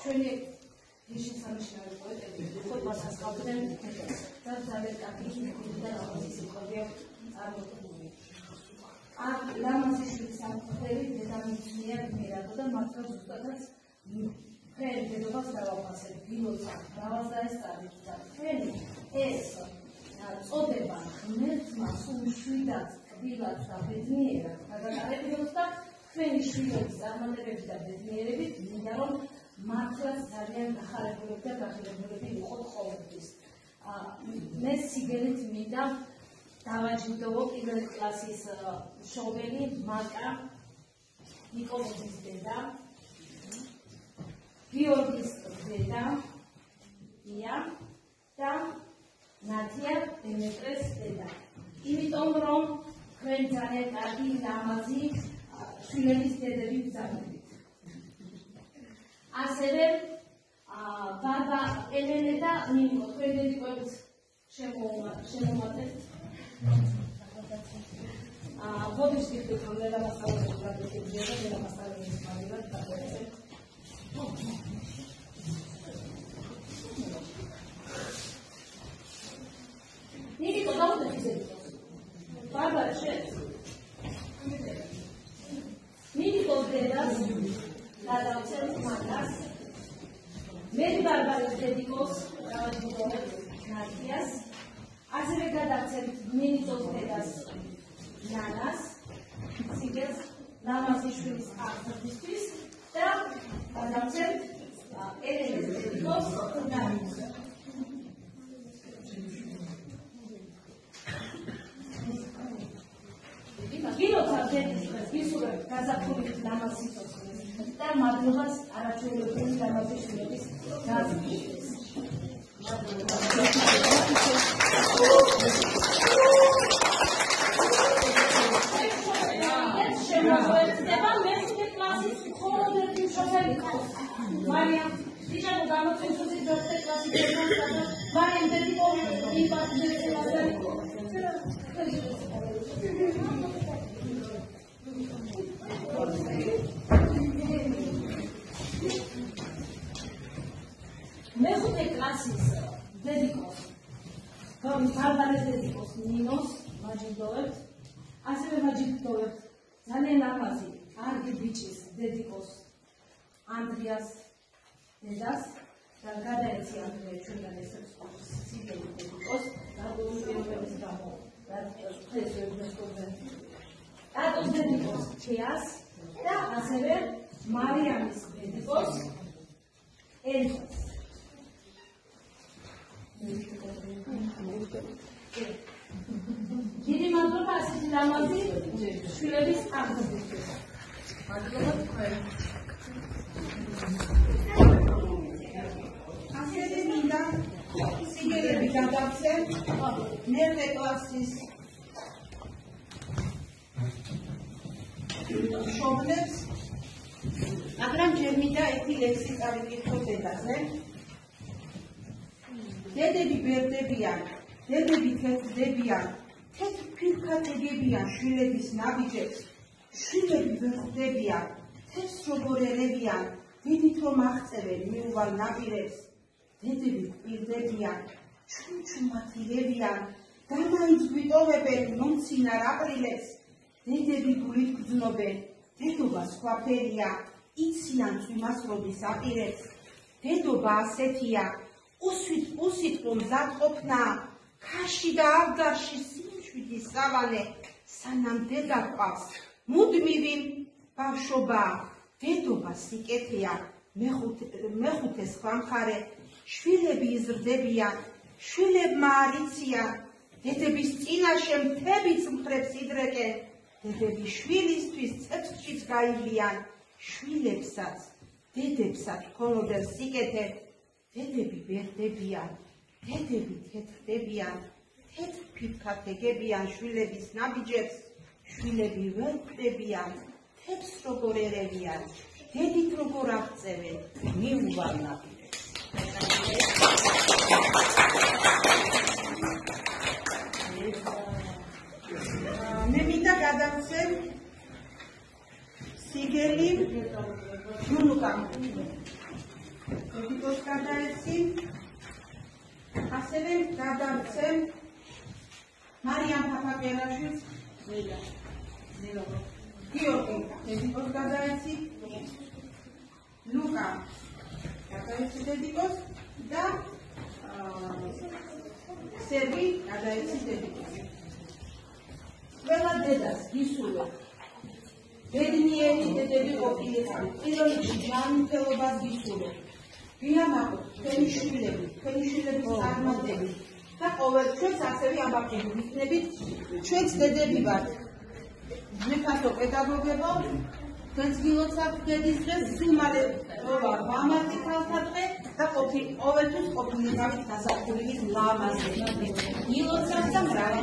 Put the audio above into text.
ჩვენი ნიშნსანიშნავი პოეტები უფრო პასუხობდნენ და ძალიან კარგი და რაღაცის იქონია წარმოქმნილი. ამ ლამაზიშვილის სამხედრელი დედამიწია მერადო და მართლა ზუსტადაც თქვენ დედობას დავაფასებ, ბილოცა დავასწავლეთ და თქვენი ეს წოდება ღმერთმა სულ შვიდად კბილად და ბედნიერად გადაყარებინოს და თქვენი შვილების წარმატებები და ბედნიერებით მინდა რომ მართლაც ძალიან გახარებულები და გახილებულები იყოთ ყოველთვის. მე სიგელით მინდა დავაჯილდოვო პირველი კლასის მშობელი მაკა ნიკოლოზის დედა, გიორგის დედა ია და ნათია დემეტრეს დედა. იმიტომ რომ თქვენ ძალიან კარგი ლამაზი შვილების დედები ბრძანებით. ასევე ბაბა ელენე და ნინო თქვენ დედიკოებს შემომატეთ. ბოდიშ გიხდით რომ ლამაზი გადაგებია და ლამაზი ისმაილად გადაეცეთ. ნინო დავუდგეთ ბარბარა შენ ნინოს დედას გადავცემთ მანას მერი ბარბარის დედიკოს დავაჯილდოვებ ნათიას ასევე გადავცემთ ნინოს დედას ნანას სიგელს ლამაზიშვილის აღზრდისთვის და გადავცემთ ელენეს დედიკოს ნანას გილოცა დედის ვისურვებ გაზაფხულით ლამაზ სიცოცხლეს და მადლობას არაჩვეულებრივი ლამაზი შვილების გაზრდისთვის. შემოგვეცდება მეხუთე კლასის მხოლოდ ერთი მშობელი ყავს. მარიამ დიჯანო გამოწვევს მეხუთე კლასის ერთმანეთსა და მარიამ დედიკოვი მეხუთე კლასის დედიკოს ბარბარეს დედიკოს ნინოს ვაჯილდოვებთ, ასევე ვაჯილდოვებთ ძალიან ლამაზი კარგი ბიჭის დედიკოს ანდრიას დედას და გადაეცი ანდრია ჩვენგან ეს სიგელი დედიკოს დაგულუპირების გამო დღეს ვეუბნებოდნენ ტატოს დედიკოს თეას და ასევე მარიამის დედიკოს ელხას. დიდი მადლობა ასეთი ლამაზი შვილების აღზრდისთვის. მადლობა თქვენ. ასევე მინდა სიგელები გადავცემ მერვე კლასის მშობლებს, მაგრამ ჯერ მინდა ერთი ლექსი წავიკითხო დედაზე. დედები ბერდებიან, დედები თეთრდებიან, თეთრ ფირქად ეგებიან შვილების ნაბიჯებს, შვილები ვერ ხვდებიან, თეთრს როგორ ერევიან, დედით რომ აღწევენ მიუვალ ნაპირებს, დედები გვპირდებიან, ჩუმჩუმად ირევიან, დამაიც გვიტოვებენ მომცინარ აპრილებს, დედები გულით გრძნობენ, დედობა სხვაფერია, იციან წვიმასროდის აპირებს, დედობა ასეთია, უსიტყვო მზად ყოფნა, ქაში და ავდარში სიმშვიდის სავანე, სანამ დედა ყავს, მუდმივი ბავშვობა, დედობა სიკეთეა, მეხუთე სხვა მხარე, შვილები იზრდებიან, შვილებმა არ იციან, დედების წინაშე მთებიც მხრებს იდრეკენ, დედები შვილისთვის წეთრშიც გაილიან, შვილებსაც, დედებსაც ჰქონოდენ სიკეთე, დედები ბერდებიან, დედები თეთრდებიან, თეთრ ფირქად ეგებიან შვილების ნაბიჯებს, შვილები ვერ ხვდებიან, თეთრს როგორ ერევიან, დედით როგორ აღწევენ მიუვალ ნაპირებს. მე მინდა გადავცემ სიგელი ჯუნუკამ. დედიკოს გადაეცი. ასევე გადავცემ მარიამ ფაფაკერაშვილს გიორგი დედიკოს გადაეცი. ლუკა გადაეცი დედიკოს და სერგი გადაეცი დედიკოს. ყველა დედას გისურვებ ბედნიერი დედები ყოფილიყავით, პირველ რიგში ჯანმრთელობას გისურვებ. ვინამაყოთ თქვენი შვილების წარმოდებით და ყოველ ჩვენს ასევე აბაკები ვიქნებით, ჩვენც დედები ვართ. მეკათო პედაგოგებო, თქვენც გილოცავთ დედის დღეს, სიმალე როვა მამაცი ქალთა დღე და ყოველთვის ყოფილიყავით დასაქმებული ლამაზი. გილოცავთ და მრავალი